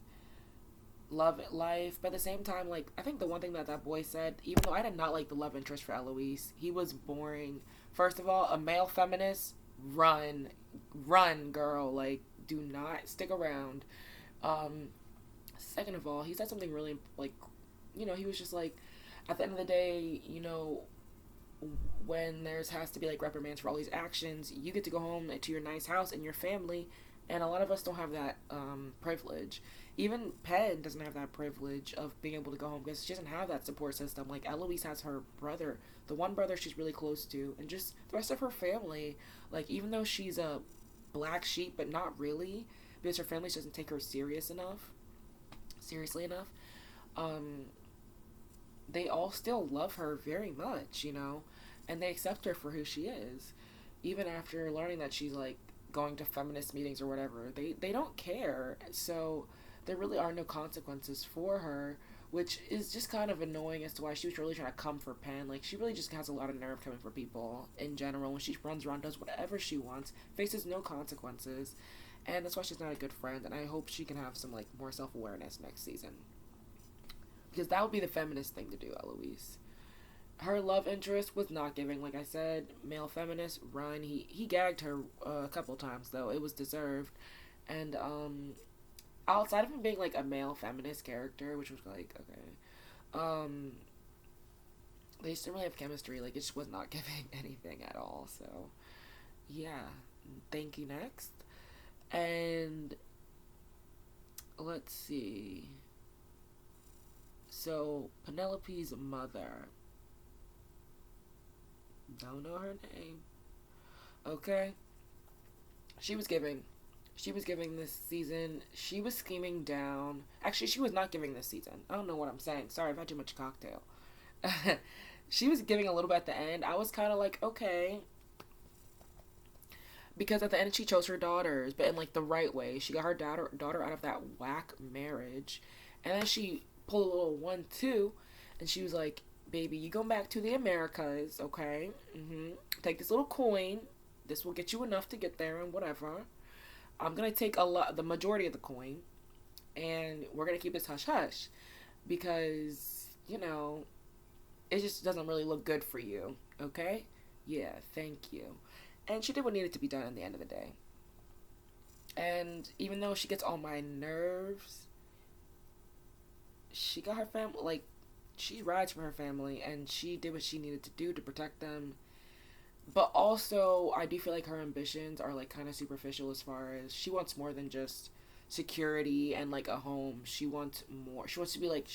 love life, but at the same time, like, I think the one thing that boy said, even though I did not like the love interest for Eloise, he was boring. First of all, a male feminist, run, girl, like, do not stick around. Second of all, he said something really, like, you know, he was just like, at the end of the day, you know, when there's has to be like reprimands for all these actions, you get to go home to your nice house and your family, and a lot of us don't have that privilege. Even Penn doesn't have that privilege of being able to go home because she doesn't have that support system. Like, Eloise has her brother, the one brother she's really close to, and just the rest of her family. Like, even though she's a black sheep, but not really, because her family doesn't take her seriously enough. They all still love her very much, you know, and they accept her for who she is, even after learning that she's like going to feminist meetings or whatever. They don't care. So there really are no consequences for her, which is just kind of annoying as to why she was really trying to come for Penn. Like, she really just has a lot of nerve coming for people in general when she runs around, does whatever she wants, faces no consequences, and that's why she's not a good friend. And I hope she can have some like more self-awareness next season, because that would be the feminist thing to do. Eloise, her love interest was not giving. Like I said, male feminist, run. He gagged her a couple times though. It was deserved. And outside of him being like a male feminist character, which was like, okay, they just didn't really have chemistry. Like, it just was not giving anything at all. So yeah, thank you. Next. And let's see. So Penelope's mother, don't know her name. Okay. She was giving this season. She was scheming down. Actually, she was not giving this season. I don't know what I'm saying. Sorry, I've had too much cocktail. She was giving a little bit at the end. I was kind of like, okay. Because at the end, she chose her daughters, but in like the right way. She got her daughter out of that whack marriage. And then she pulled a little 1-2. And she was like, baby, you go back to the Americas, okay? Take this little coin. This will get you enough to get there and whatever. I'm gonna take the majority of the coin, and we're gonna keep this hush hush because it just doesn't really look good for you, okay? Yeah, thank you. And she did what needed to be done at the end of the day. And even though she gets on my nerves, she got her family, like, she rides for her family, and she did what she needed to do to protect them. But also, I do feel like her ambitions are, like, kind of superficial as far as she wants more than just security and, like, a home. She wants more. She wants to be, like,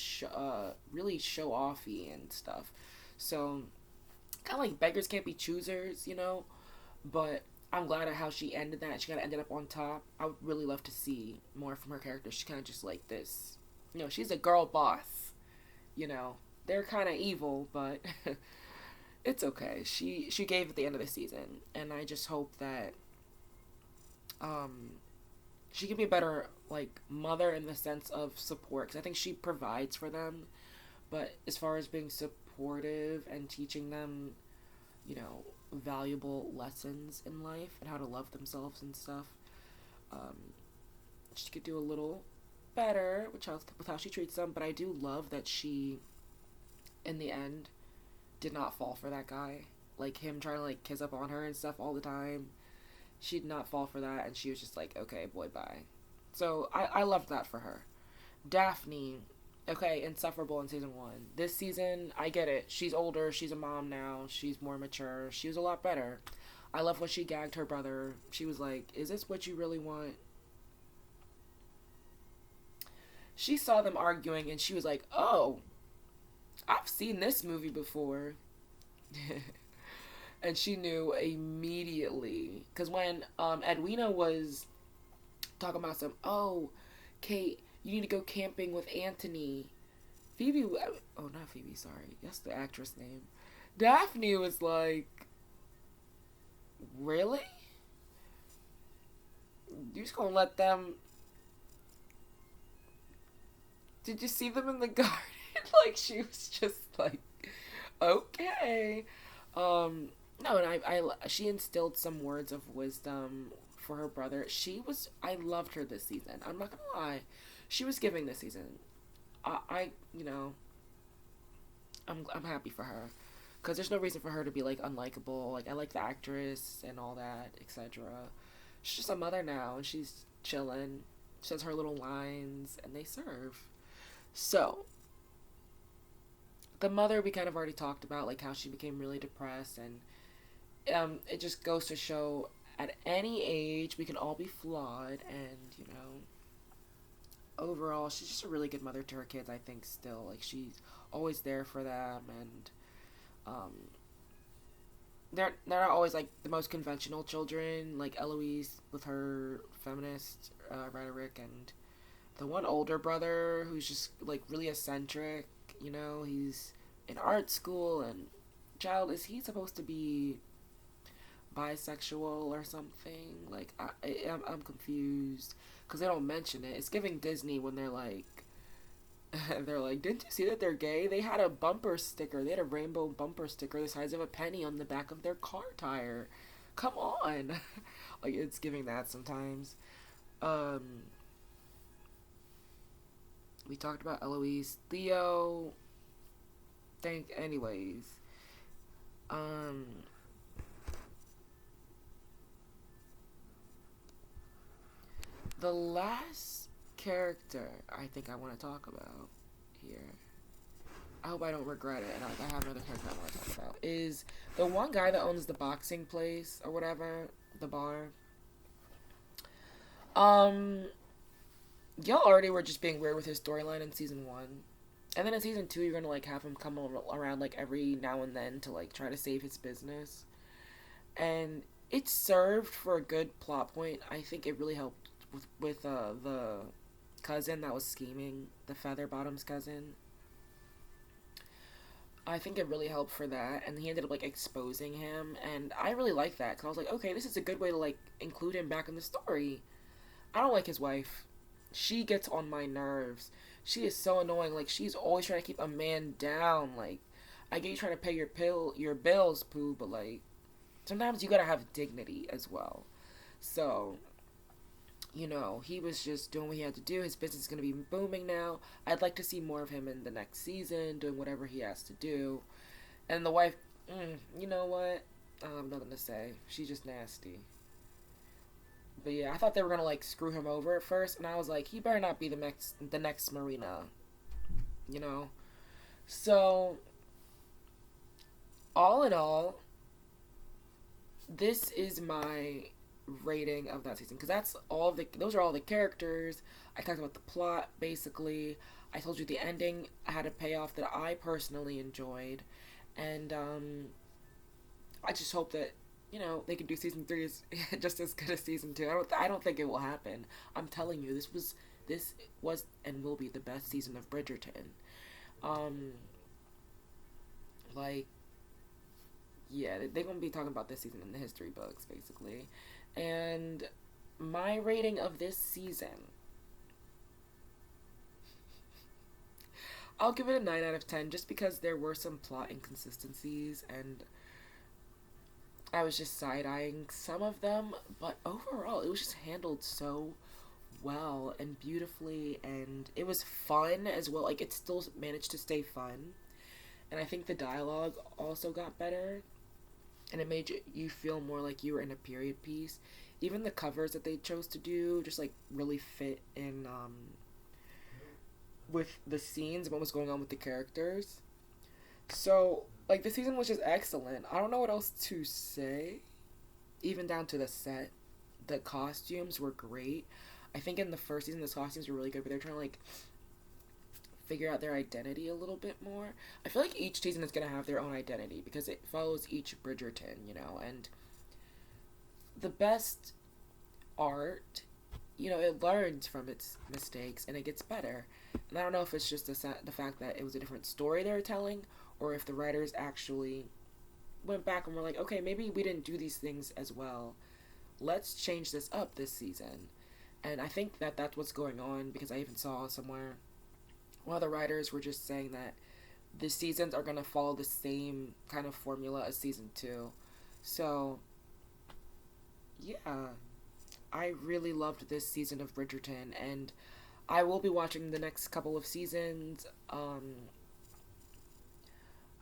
really show-offy and stuff. So, kind of like beggars can't be choosers, But I'm glad at how she ended that. She kind of ended up on top. I would really love to see more from her character. She's kind of just like this. She's a girl boss. They're kind of evil, but it's okay. She gave at the end of the season, and I just hope that she can be a better, like, mother in the sense of support, because I think she provides for them, but as far as being supportive and teaching them, valuable lessons in life and how to love themselves and stuff, she could do a little better with how she treats them. But I do love that she, in the end, did not fall for that guy, like him trying to, like, kiss up on her and stuff all the time. She did not fall for that, and she was just like, okay, boy, bye. So I loved that for her. Daphne, okay, insufferable in season 1. This season, I get it. She's older. She's a mom now. She's more mature. She was a lot better. I love when she gagged her brother. She was like, is this what you really want? She saw them arguing, and she was like, oh, I've seen this movie before. And she knew immediately. Because when Edwina was talking about Kate, you need to go camping with Anthony. Not Phoebe, sorry. That's the actress name. Daphne was like, really? You just gonna let them... Did you see them in the garden? Like, she was just like, okay. No, and she instilled some words of wisdom for her brother. I loved her this season. I'm not gonna lie. She was giving this season. I'm happy for her. Because there's no reason for her to be, like, unlikable. Like, I like the actress and all that, etc. She's just a mother now, and she's chilling. She says her little lines, and they serve. So, the mother we kind of already talked about, like, how she became really depressed, and it just goes to show at any age we can all be flawed, and overall she's just a really good mother to her kids. I think still, like, she's always there for them, and they're not always, like, the most conventional children, like Eloise with her feminist rhetoric, and the one older brother who's just, like, really eccentric. He's in art school, and is he supposed to be bisexual or something? Like, I'm confused, because they don't mention it. It's giving Disney when they're like, didn't you see that they're gay? They had a bumper sticker. They had a rainbow bumper sticker the size of a penny on the back of their car tire. Come on. Like, it's giving that sometimes. We talked about Eloise. Theo. Anyways. The last character I think I want to talk about here, I hope I don't regret it, and I have another character I want to talk about, is the one guy that owns the boxing place or whatever, the bar. Y'all already were just being weird with his storyline in season 1. And then in season 2, you're gonna, like, have him come around, like, every now and then to, like, try to save his business. And it served for a good plot point. I think it really helped with the cousin that was scheming, the Featherbottom's cousin. I think it really helped for that, and he ended up, like, exposing him, and I really like that, because I was like, okay, this is a good way to, like, include him back in the story. I don't like his wife. She gets on my nerves. She is so annoying. Like, she's always trying to keep a man down. Like, I get you trying to pay your bills, Pooh, but like sometimes you gotta have dignity as well. So, he was just doing what he had to do. His business is gonna be booming now. I'd like to see more of him in the next season, doing whatever he has to do. And the wife, you know what? I have nothing to say. She's just nasty. But yeah, I thought they were gonna like screw him over at first, and I was like, he better not be the next Marina, you know. So all in all, this is my rating of that season because those are all the characters. I talked about the plot basically. I told you the ending had a payoff that I personally enjoyed, and I just hope that they can do season 3 is just as good as season 2. I don't think it will happen. I'm telling you, this was and will be the best season of Bridgerton. Um, like yeah, they're gonna be talking about this season in the history books basically, and my rating of this season, I'll give it a 9 out of 10 just because there were some plot inconsistencies and I was just side eyeing some of them, but overall, it was just handled so well and beautifully, and it was fun as well. Like, it still managed to stay fun, and I think the dialogue also got better, and it made you feel more like you were in a period piece. Even the covers that they chose to do just like really fit in with the scenes and what was going on with the characters. So, like, the season was just excellent. I don't know what else to say. Even down to the set. The costumes were great. I think in the first season, the costumes were really good, but they're trying to, like, figure out their identity a little bit more. I feel like each season is going to have their own identity because it follows each Bridgerton, and the best art, it learns from its mistakes and it gets better. And I don't know if it's just the fact that it was a different story they were telling, or if the writers actually went back and were like, okay, maybe we didn't do these things as well. Let's change this up this season. And I think that that's what's going on because I even saw somewhere one of the writers were just saying that the seasons are going to follow the same kind of formula as season 2. So, yeah, I really loved this season of Bridgerton, and I will be watching the next couple of seasons.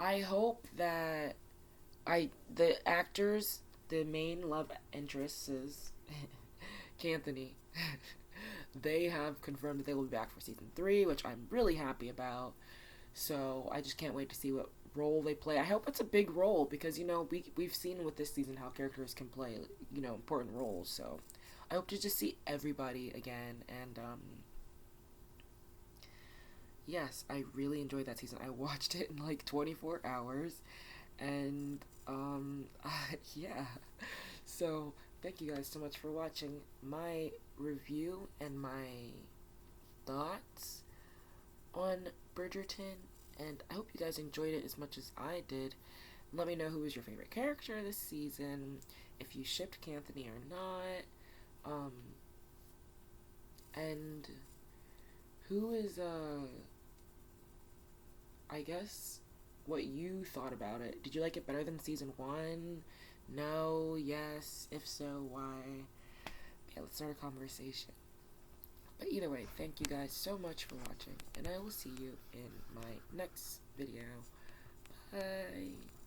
I hope that the actors, the main love interests is Anthony. They have confirmed that they will be back for season 3, which I'm really happy about. So I just can't wait to see what role they play. I hope it's a big role because we've seen with this season how characters can play important roles. So I hope to just see everybody again, and yes, I really enjoyed that season. I watched it in like 24 hours, and yeah. So thank you guys so much for watching my review and my thoughts on Bridgerton, and I hope you guys enjoyed it as much as I did. Let me know who was your favorite character this season, if you shipped Anthony or not, and who is I guess what you thought about it. Did you like it better than season 1? No? Yes? If so, why? Yeah, let's start a conversation. But either way, thank you guys so much for watching, and I will see you in my next video. Bye!